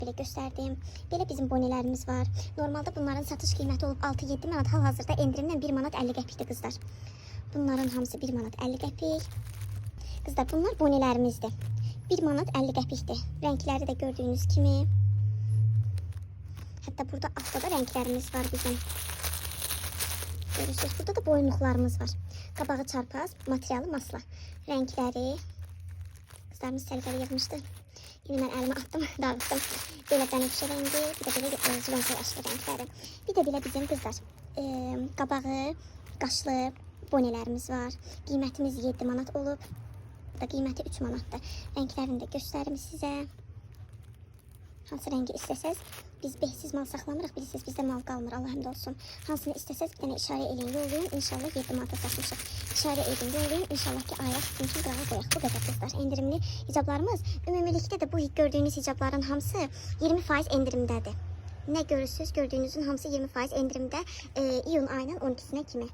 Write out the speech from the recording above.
Belə göstərdim. Belə bizim bonelərimiz var. Normalda bunların satış qiyməti olub 6-7 manat. Hal-hazırda endirimlə 1 manat 50 qəpikdir qızlar. Bunların hamısı 1 manat 50 qəpik. Qızlar, bunlar bonelerimizdir. 1 manat 50 qəpikdir. Rəngləri də gördüyünüz kimi. Hətta burada altda da rənglərimiz var bizim. Görürsünüz, burada da boyunluqlarımız var. Qabağı çarpaz, materialı masla. Rəngləri qızlarımız səliqəli yığmışdı. Yine mən əlimi atdım, dağıtdım. Belə bənövşə rəngi, bir də belə zülonsel yaşlı rəngləri. Bir də belə bizim qızlar qabağı, qaşlı bonelərimiz var. Qiymətimiz 7 manat olub. Da qiyməti 3 manatdır. Rənglərini də göstərim sizə. Hansı rəngi istəsəz, biz behsiz mal saxlamırıq, bilirsiniz, bizdə mal qalmır, Allah həmd olsun. Hansını istəsəz bir dənə işarə edin, yollayın, inşallah 7 manata satmışıq. İşarə edin, yollayın, inşallah ki, ayaq sizin üçün qırağa qoyaq. Bu qədər qızlar, endirimli hicablarımız. Ümumilikdə də bu gördüyünüz hicabların hamısı 20% endirimdədir. Nə görürsünüz, gördüyünüzün hamısı 20% endirimdə iyun ayının 12-sinə kimi.